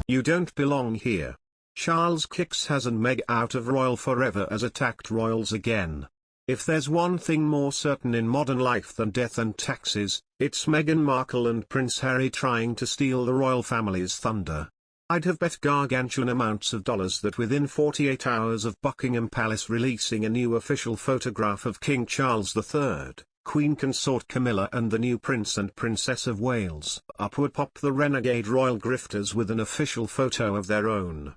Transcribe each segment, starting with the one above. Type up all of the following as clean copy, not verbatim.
You don't belong here. Charles kicks Haz and Meg out of royal forever as attacked royals again. If there's one thing more certain in modern life than death and taxes, it's Meghan Markle and Prince Harry trying to steal the royal family's thunder. I'd have bet gargantuan amounts of dollars that within 48 hours of Buckingham Palace releasing a new official photograph of King Charles III, Queen Consort Camilla and the new Prince and Princess of Wales, up would pop the renegade royal grifters with an official photo of their own.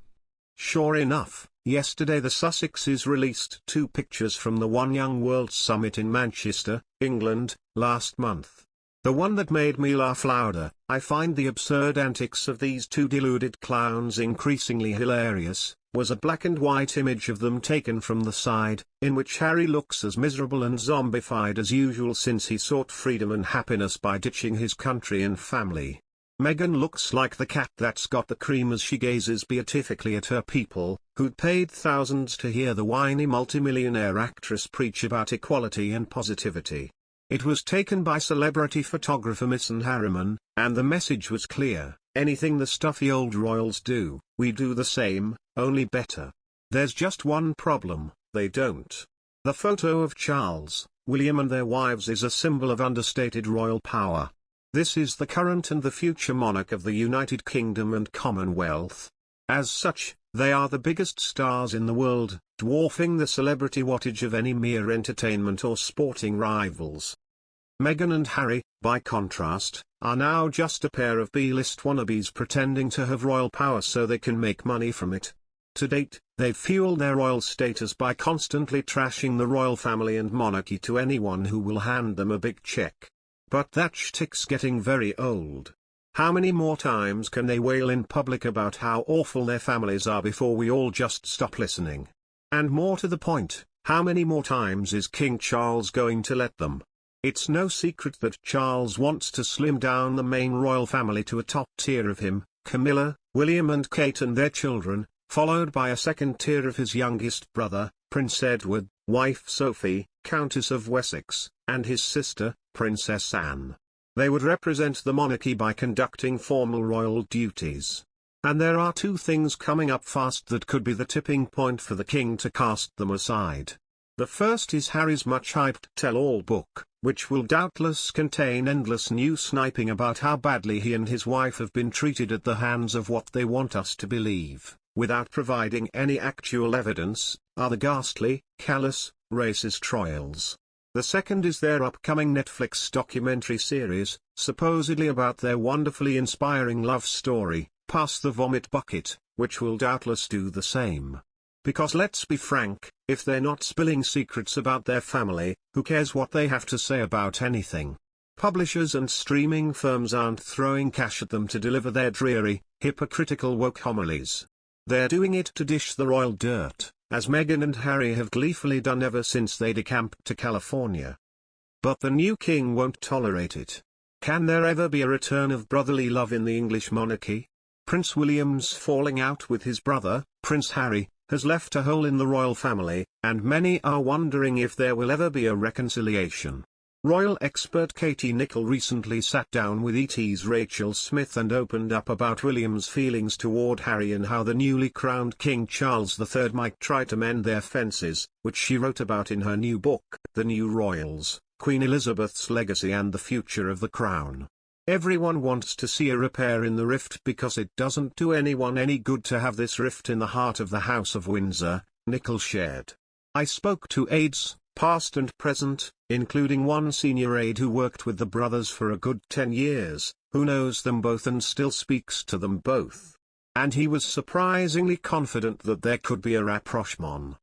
Sure enough, yesterday the Sussexes released 2 pictures from the One Young World Summit in Manchester, England, last month. The one that made me laugh louder, I find the absurd antics of these 2 deluded clowns increasingly hilarious, was a black and white image of them taken from the side, in which Harry looks as miserable and zombified as usual since he sought freedom and happiness by ditching his country and family. Meghan looks like the cat that's got the cream as she gazes beatifically at her people, who'd paid thousands to hear the whiny multimillionaire actress preach about equality and positivity. It was taken by celebrity photographer Miss Harriman, and the message was clear: anything the stuffy old royals do, we do the same, only better. There's just one problem: they don't. The photo of Charles, William and their wives is a symbol of understated royal power. This is the current and the future monarch of the United Kingdom and Commonwealth. As such, they are the biggest stars in the world, dwarfing the celebrity wattage of any mere entertainment or sporting rivals. Meghan and Harry, by contrast, are now just a pair of B-list wannabes pretending to have royal power so they can make money from it. To date, they've fueled their royal status by constantly trashing the royal family and monarchy to anyone who will hand them a big check. But that shtick's getting very old. How many more times can they wail in public about how awful their families are before we all just stop listening? And more to the point, how many more times is King Charles going to let them? It's no secret that Charles wants to slim down the main royal family to a top tier of him, Camilla, William and Kate and their children, followed by a second tier of his youngest brother, Prince Edward, wife Sophie, Countess of Wessex, and his sister, Princess Anne. They would represent the monarchy by conducting formal royal duties. And there are 2 things coming up fast that could be the tipping point for the king to cast them aside. The first is Harry's much-hyped tell-all book, which will doubtless contain endless news sniping about how badly he and his wife have been treated at the hands of what they want us to believe, without providing any actual evidence, are the ghastly, callous, racist trials. The second is their upcoming Netflix documentary series, supposedly about their wonderfully inspiring love story, Pass the Vomit Bucket, which will doubtless do the same. Because let's be frank, if they're not spilling secrets about their family, who cares what they have to say about anything? Publishers and streaming firms aren't throwing cash at them to deliver their dreary, hypocritical woke homilies. They're doing it to dish the royal dirt, as Meghan and Harry have gleefully done ever since they decamped to California. But the new king won't tolerate it. Can there ever be a return of brotherly love in the English monarchy? Prince William's falling out with his brother, Prince Harry, has left a hole in the royal family, and many are wondering if there will ever be a reconciliation. Royal expert Katie Nicholl recently sat down with ET's Rachel Smith and opened up about William's feelings toward Harry and how the newly crowned King Charles III might try to mend their fences, which she wrote about in her new book, The New Royals, Queen Elizabeth's Legacy and the Future of the Crown. Everyone wants to see a repair in the rift because it doesn't do anyone any good to have this rift in the heart of the House of Windsor, Nicholl shared. I spoke to aides, past and present, including one senior aide who worked with the brothers for a good 10 years, who knows them both and still speaks to them both. And he was surprisingly confident that there could be a rapprochement.